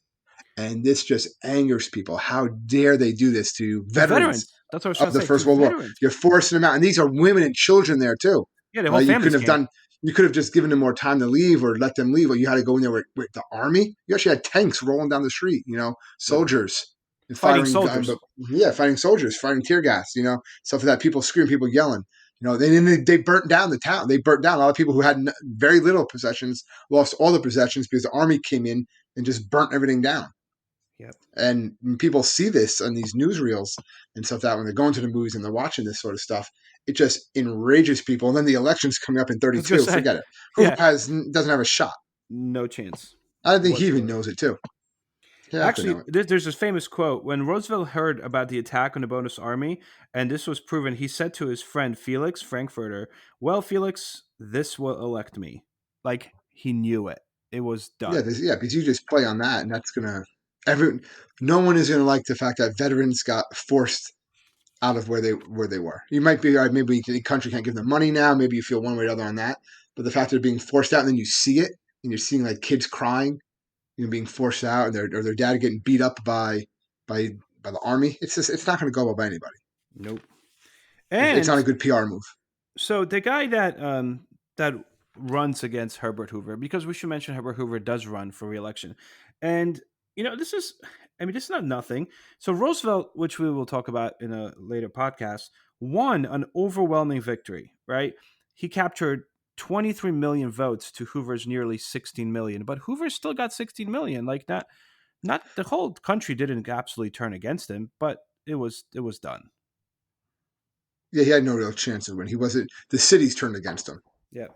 And this just angers people. How dare they do this to To veterans veterans. That's what I was trying of to the say. To First World War? veterans. You're forcing them out, and these are women and children there too, Yeah, the whole right? families came. You could have just given them more time to leave or let them leave. Or you had to go in there with the army. You actually had tanks rolling down the street, Yep. soldiers and Fighting firing gun, but soldiers. yeah, fighting soldiers, firing tear gas, stuff like that. People screaming, people yelling. They burnt down the town. They burnt down a lot of people who had very little possessions, lost all the possessions because the army came in and just burnt everything down. Yep. And when people see this on these newsreels and stuff that when they're going to the movies and they're watching this sort of stuff, it just enrages people. And then the election's coming up in I was gonna 32. say, Forget it. Hoover yeah, doesn't have a shot. no chance I don't think he even whatsoever. knows it too. You have to know Actually, it. there's this famous quote when Roosevelt heard about the attack on the Bonus Army, and this was proven. He said to his friend Felix Frankfurter, "Well, Felix, this will elect me." Like he knew it. It was Yeah, done. because you just play on that, and that's gonna every. No one is gonna like the fact that veterans got forced out of where they were. You might be all right, maybe the country can't give them money now. Maybe you feel one way or the other on that. But the fact that they're being forced out, and then you see it, and you're seeing like kids crying, being forced out, and their dad getting beat up by by the army. It's not going to go well by anybody. Nope. It's not a And good PR move. so the guy that runs against Herbert Hoover, because we should mention Herbert Hoover does run for reelection, and this is, I mean, this is not nothing. So Roosevelt, which we will talk about in a later podcast, won an overwhelming victory. Right, he captured 23 million votes to Hoover's nearly 16 million, but Hoover still got 16 million. Like not the whole country didn't absolutely turn against him, but it was done. Yeah, he had no real chance of winning. He wasn't. The cities turned against him. Yeah,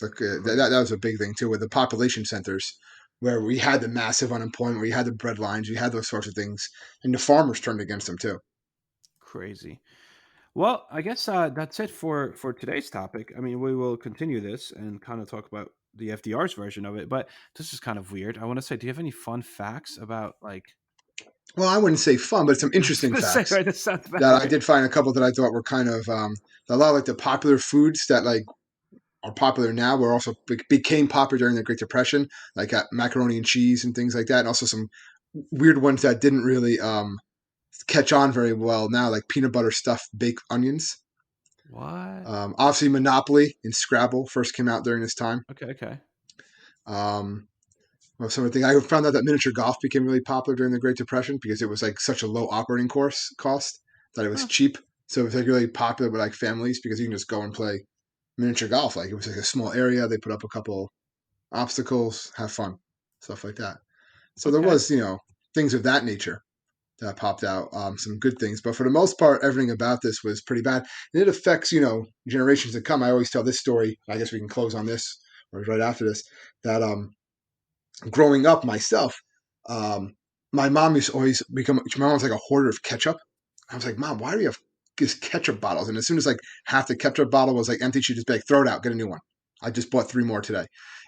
Like that crazy. was a big thing too with the population centers, where we had the massive unemployment, we had the bread lines, we had those sorts of things, and the farmers turned against him too. Crazy. Well, I guess that's it for today's topic. I mean, we will continue this and kind of talk about the FDR's version of it, but this is kind of weird. I want to say, do you have any fun facts about like? well, I wouldn't say fun, but some I was interesting going to say, facts right? That sounds about that I right. did find a couple that I thought were kind of a lot of like the popular foods that like are popular now were also became popular during the Great Depression, like macaroni and cheese and things like that, and also some weird ones that didn't really catch on very well now, like peanut butter stuffed baked onions. What? Obviously, Monopoly and Scrabble first came out during this time. Okay. Um, well, some of the things I found out that miniature golf became really popular during the Great Depression because it was like such a low operating cost that it was Huh. cheap. So it was like really popular with like families because you can just go and play miniature golf. Like it was like a small area. They put up a couple obstacles, have fun, stuff like that. So there Okay. was, things of that nature that popped out, some good things. But for the most part, everything about this was pretty bad. And it affects, generations to come. I always tell this story. I guess we can close on this or right after this. That growing up myself, my mom used to always become. My mom was like a hoarder of ketchup. I was like, Mom, why do you have these ketchup bottles? And as soon as like half the ketchup bottle was like empty, she'd just be like, throw it out, get a new one. I just bought 3 more today.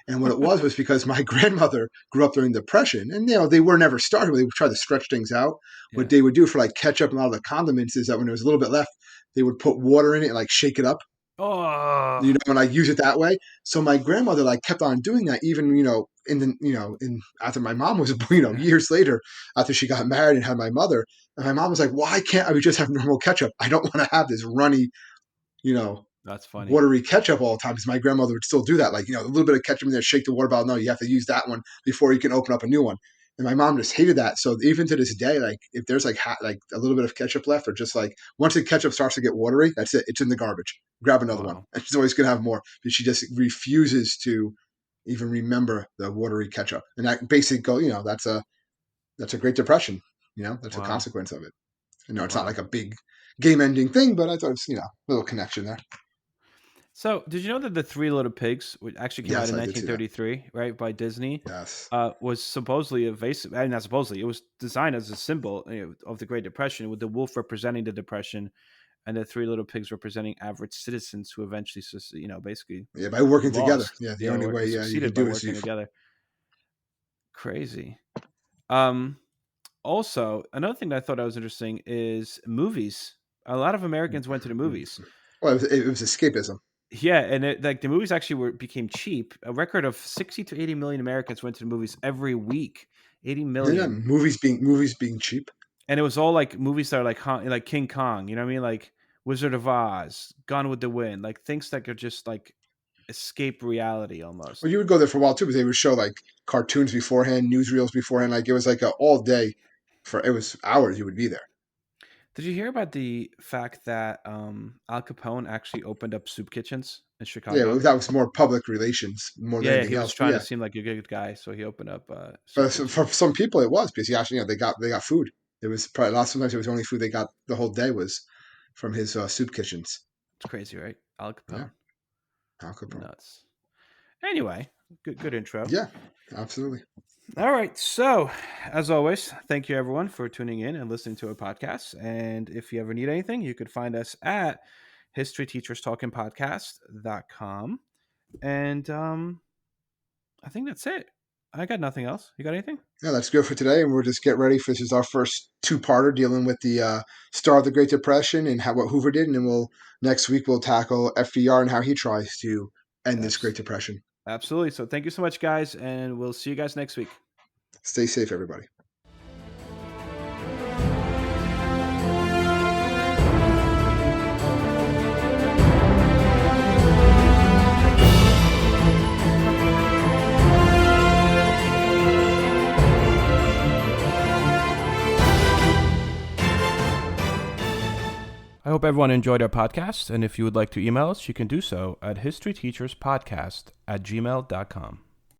And what it was because my grandmother grew up during the Depression, and they were never starving. They would try to stretch things out. What Yeah. they would do for like ketchup and a lot of the condiments is that when there was a little bit left, they would put water in it and like shake it up, Oh. and like use it that way. So my grandmother like kept on doing that, even in the in after my mom was Yeah. years later after she got married and had my mother. And my mom was like, "Why can't I just have normal ketchup? I don't want to have this runny, you know, That's funny. watery ketchup all the time." Because my grandmother would still do that, like a little bit of ketchup in there, shake the water bottle. No, you have to use that one before you can open up a new one. And my mom just hated that. So even to this day, like if there's like a little bit of ketchup left, or just like once the ketchup starts to get watery, that's it. It's in the garbage. Grab another one. Wow. And she's always gonna have more. But she just refuses to even remember the watery ketchup. And that basically that's a Great Depression. That's a Wow. consequence of it. It's not Wow. like a big game ending thing, but I thought it's a little connection there. So, did you know that the Three Little Pigs, which actually came out Yes, in I did see that. 1933, right, by Disney, Yes. was supposedly not supposedly, it was designed as a symbol of the Great Depression, with the wolf representing the Depression and the Three Little Pigs representing average citizens who eventually, basically Yeah, by working together. lost. Yeah, the Yeah, only or way you succeeded could by do is working together. Crazy. Um, Also, another thing that I thought I was interesting is movies. A lot of Americans went to the movies. well, it was escapism. Yeah, and like the movies actually became cheap. A record of 60 to 80 million Americans went to the movies every week. 80 Yeah, million. movies being cheap. And it was all like movies that are like King Kong, you know what I mean? Like Wizard of Oz, Gone with the Wind, like things that could just like escape reality Well, almost. you would go there for a while too, because they would show like cartoons beforehand, newsreels beforehand. Like it was like a all day for it was hours. You would be there. Did you hear about the fact that Al Capone actually opened up soup kitchens in Yeah, Chicago? that was more public relations more than Yeah, anything he was else. But trying to yeah, seem like a good guy, so he opened up soup but kitchens. for some people it was because he actually they got food. It was probably lots sometimes it was the only food they got the whole day was from his soup kitchens. It's crazy, right? Al Yeah, Capone, Al Capone. nuts. Anyway, good intro. Yeah, absolutely. All right, so as always, thank you everyone for tuning in and listening to our podcast. And if you ever need anything, you could find us at historyteacherstalkingpodcast.com. And I think that's it. I got nothing else. You got anything? Yeah, that's good for today, and we'll just get ready for this is our first two-parter dealing with the start of the Great Depression and how what Hoover did, and then next week we'll tackle FDR and how he tries to end this Great Depression. Absolutely. So thank you so much, guys, and we'll see you guys next week. Stay safe, everybody. I hope everyone enjoyed our podcast, and if you would like to email us, you can do so at historyteacherspodcast@gmail.com.